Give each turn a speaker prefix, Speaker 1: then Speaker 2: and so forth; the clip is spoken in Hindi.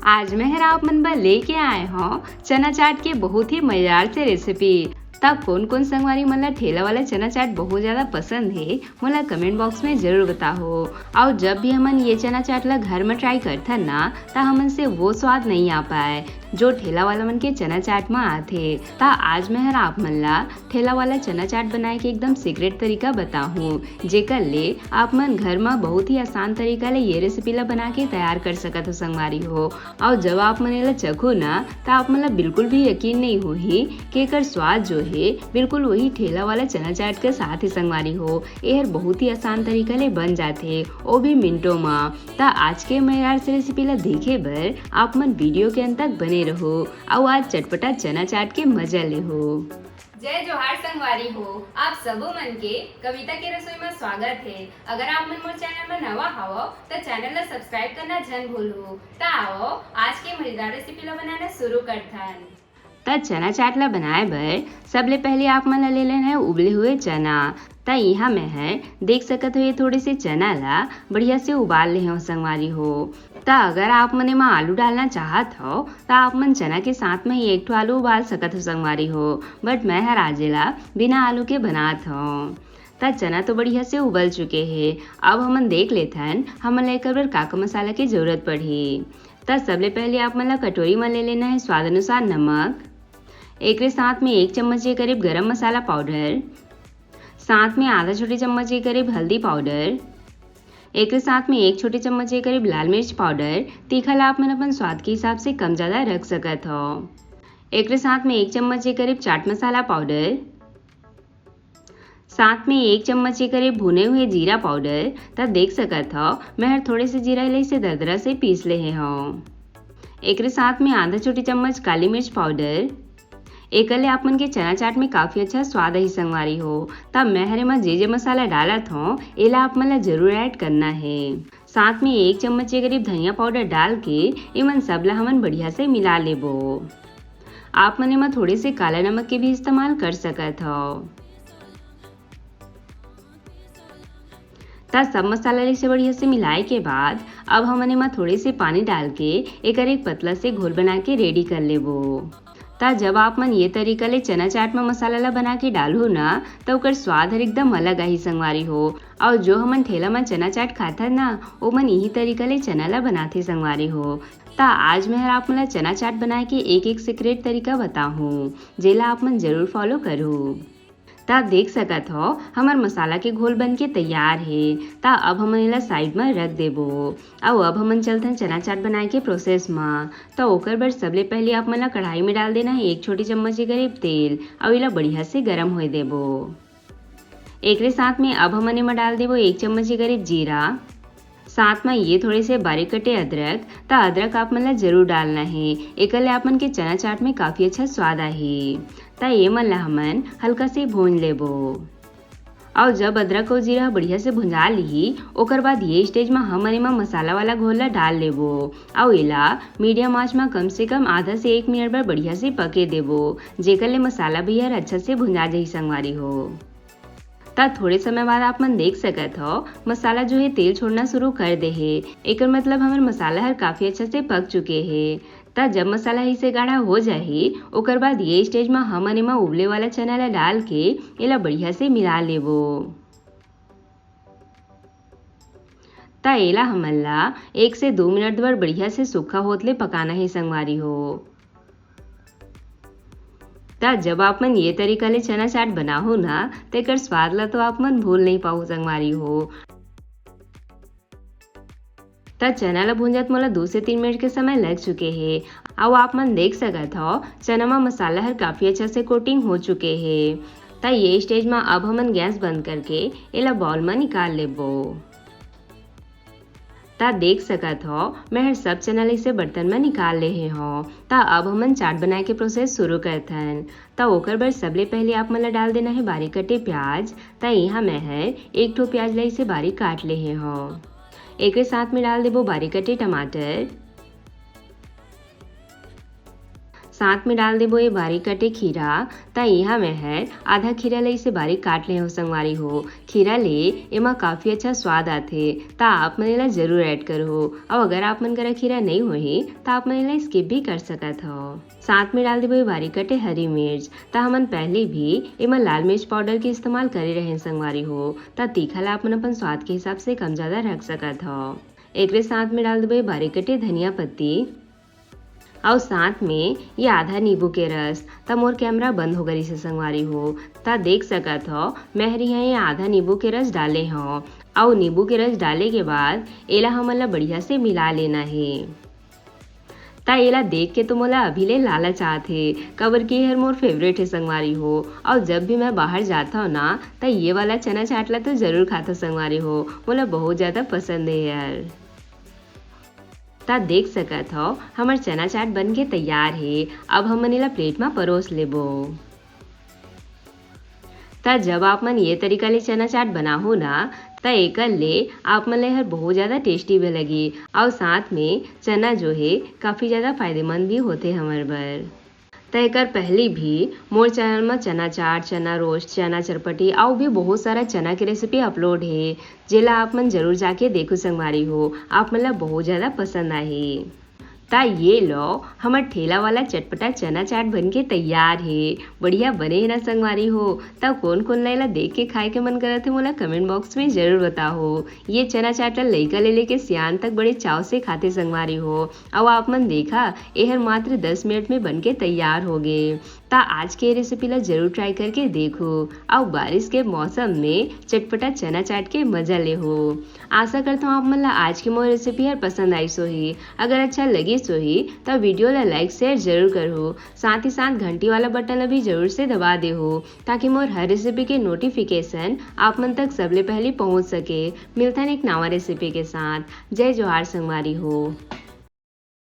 Speaker 1: आज मैं आप मन बर लेके आए हूँ चना चाट के बहुत ही मजेदार से रेसिपी। तब कौन कौन संगवारी मन ला ठेला वाला चना चाट बहुत ज्यादा पसंद है मोला कमेंट बॉक्स में जरूर बताओ। और जब भी हमन ये चना चाट ला घर में ट्राई करथन ना ता हमन से वो स्वाद नहीं आ पाए जो ठेला वाला मन के चना चाट में आथे। ता आज मैं आप मन ला ठेला वाला चना चाट बनाए के एकदम सीक्रेट तरीका बताहूँ जेकर ले आप मन घर में बहुत ही आसान तरीका ले ये रेसिपी ला बना के तैयार कर सकत हो संगवारी हो। और जब आप मन ला चखो ना तो आप मन ला बिल्कुल भी यकीन नहीं होही कि एकर स्वाद जो है बिल्कुल वही ठेला वाला चना चाट के साथ ही संगवारी हो। यह बहुत ही आसान तरीका ले बन जाते वो भी मिनटों में। ता आज के मजेदार से रेसिपी ला देखे बर आप मन वीडियो के अंत तक बने रहो और आज चटपटा चना चाट के मजा ले हो।
Speaker 2: जय जोहार संगवारी हो, आप सबो मन के कविता के रसोई में स्वागत है। अगर आप मन मोर चैनल में नवा हो तो चैनल ला सब्सक्राइब करना जन भूलो। ता आओ आज के मजेदार रेसिपी ला बनाना शुरू करथन।
Speaker 1: ता चना चाट ला बनाए बर सबले पहले आप मन ला ले लेना है उबले हुए चना। ता यहाँ में है देख सकत हो ये थोड़े से चना ला बढ़िया से उबाल ले हो संगवारी हो। ता अगर आप मन एमा आलू डालना चाहत हो ता आप मन चना के साथ में ही एक ठो आलू उबाल सकत हो संगवारी हो। बट मैं हर आजेला बिना आलू के बनात हूँ। ता चना तो बढ़िया से उबल चुके हैं। अब हमन देख लेथन हमन ला एकर बर का मसाला की जरूरत पड़ही। ता सबले पहले आप मन ला कटोरी में ले लेना है स्वाद अनुसार नमक। एक साथ में 1 चम्मच के करीब गरम मसाला पाउडर, साथ में आधा छोटे चम्मच के करीब हल्दी पाउडर, एक साथ में 1 छोटे चम्मच के करीब लाल मिर्च पाउडर। तीखा ला आप मन अपन स्वाद के हिसाब से कम ज्यादा रख सकत हो। एक साथ में 1 चम्मच के करीब चाट मसाला पाउडर, साथ में 1 चम्मच के करीब भुने हुए जीरा पाउडर। तब देख सकत हो मैं थोड़े से जीरा ले से दरदरा से पीस ले हो। एक साथ में आधा छोटी चम्मच काली मिर्च पाउडर। एकले आप मन के चना चाट में काफी अच्छा स्वाद ही संगवारी हो। तब मैं हरे में जे मसाला डालत हो एला आप मन ला जरूर ऐड करना है। साथ में 1 चम्मच के करीब धनिया पाउडर डाल के इमन सब ला हमन बढ़िया से मिला लेबो। आप मन एमा थोड़े से काला नमक के भी इस्तेमाल कर सकत हो। ता सब मसाला से बढ़िया से मिलाए के बाद अब हमन एमा थोड़े से पानी डाल के एकर एक पतला से घोल बना के रेडी कर लेबो। ता जब आप मन ये तरीका ले चना चाट में मसाला ला बना के डालो ना तो ओकर स्वाद हर एकदम अलग ही संगवारी हो। और जो हमन ठेला में चना चाट खाता ना वो मन यही तरीका ले चना ला बनाते संगवारी हो। ता आज मैं आप मन ला चना चाट बनाए के एक सीक्रेट तरीका बताहूँ जेला आप मन जरूर फॉलो करो। ता देख सकत हो हमार मसाला के घोल बन के तैयार है। ता अब हम इला साइड में रख देबो। और अब हमन चलते चना चाट बनाए के प्रोसेस में। तो ओकर बर सबले पहले आप मन ला कढ़ाई में डाल देना है 1 छोटी चम्मच के करीब तेल और इला बढ़िया से गरम होए देबो। एक साथ में अब हमन एमा डाल देबो 1 चम्मच के करीब जीरा, साथ में ये थोड़े से बारीक कटे अदरक। ता अदरक आप मन ला जरूर डालना है एकले आप मन के चना चाट में काफी अच्छा स्वाद आही। ता ये मन ला हमन हल्का से भून लेबो। और जब अदरक और जीरा बढ़िया से भुंजा ली ओकर बाद ये स्टेज में हमन एमा मसाला वाला घोल ला डाल लेबो। और एला मीडियम आंच में कम से कम आधा से 1 मिनट बर बढ़िया से पके देबो जेकर ले मसाला भी यार अच्छा से भुंजा जाही संगवारी हो। ता थोड़े समय बाद आप मन देख सकत हो मसाला जो है तेल छोड़ना शुरू कर दे है। एकर मतलब हमार मसाला हर काफी अच्छा से पक चुके है। ता जब मसाला ही से गाढ़ा हो जाए ओकर बाद ये स्टेज में हमन एमा उबले वाला चना ला डाल के एला बढ़िया से मिला लेबो। ता एला हमन ला 1 से 2 मिनट बर बढ़िया से सूखा होतले पकाना है संगवारी हो। ता जब आप मन ये तरीका ले चना चाट बनाओ ना तो एकर स्वाद ला तो आप मन भूल नहीं पाओ संगवारी हो। ता चना ला भूंजत मोला 2 से 3 मिनट के समय लग चुके हैं। और आप मन देख सकत हो चना में मसाला हर काफी अच्छा से कोटिंग हो चुके हैं। ता ये स्टेज में अब हमन गैस बंद करके एला बाउल में निकाल लेबो। ता देख सकत हो मैं हर सब चना ले से बर्तन में निकाल ले हो। ता अब हमन चाट बनाए के प्रोसेस शुरू करथन। ता ओकर बर सबले पहले आप मन ला डाल देना है बारीक कटे प्याज। ता यहाँ मैं है 1 ठो प्याज ला इसे बारीक काट ले हो। एक साथ में डाल देबो बारीक कटे टमाटर, साथ में डाल देबो ये बारीक कटे खीरा। ता यहाँ में है आधा खीरा ले इसे बारीक काट ले हो संगवारी हो। खीरा ले एमा काफ़ी अच्छा स्वाद आथे ता आप मन एला जरूर ऐड करो। और अगर आप मन करा खीरा नहीं होही ता आप मन एला स्किप भी कर सकत हो। साथ में डाल देबो ये बारीक कटे हरी मिर्च। ता हमन पहले भी एमा लाल मिर्च पाउडर के इस्तेमाल करे रहे संगवारी हो। ता तीखा ला अपन अपन स्वाद के हिसाब से कम ज़्यादा रख सकत हो। एकरे साथ में डाल देबो ये बारीक कटे धनिया पत्ती और साथ में ये आधा नींबू के रस। तब मोर कैमरा बंद हो गई से संगवारी हो। ता देख सकत हो मैं यहाँ ये आधा नींबू के रस डाले हो। और नींबू के रस डाले के बाद एला हमन ला बढ़िया से मिला लेना है। ता एला देख के तो मोला अभी ले लालच आथे कबर की हर मोर फेवरेट है संगवारी हो। और जब भी मैं बाहर जाता हूँ ना ता ये वाला चना चाटला तो जरूर खाता संगवारी हो। मोला बहुत ज़्यादा पसंद है यार। ता देख सकत हो हमार चना चाट बन के तैयार है। अब हमन एला प्लेट में परोस लेबो। ता जब आप मन ये तरीका ले चना चाट बनाहो ना ता एकर ले आप मन ले हर बहुत ज़्यादा टेस्टी भी लगी। और साथ में चना जो है काफ़ी ज़्यादा फायदेमंद भी होते हमार बर। ता एकर पहले भी मोर चैनल में चना चाट, चना रोस्ट, चना चरपटी और भी बहुत सारा चना के रेसिपी अपलोड है जेला आप मन जरूर जाके देखो संगवारी हो। आप मन ला बहुत ज़्यादा पसंद आही। ता ये लो हमार ठेला वाला चटपटा चना चाट बन के तैयार है। बढ़िया बने है ना संगवारी हो। तब कौन कौन लाइला देख के खाए के मन करत है मोला कमेंट बॉक्स में जरूर बताओ। ये चना चाट लइका ले लेके सियान तक बड़े चाव से खाते संगवारी हो। और आप मन देखा यह मात्र 10 मिनट में बन के तैयार हो गए। ता आज के रेसिपी ला जरूर ट्राई करके देखो और बारिश के मौसम में चटपटा चना चाट के मजा ले हो। आशा करता हूँ आप मन ला आज की मोर रेसिपी यार पसंद आई सोही। अगर अच्छा लगे सोही तब वीडियो ला लाइक शेयर जरूर करो। साथ ही साथ घंटी वाला बटन ला भी जरूर से दबा दे हो ताकि मोर हर रेसिपी के नोटिफिकेशन आप मन तक सबले पहले पहुँच सके। मिलता है एक नवा रेसिपी के साथ। जय जोहार संगवारी हो।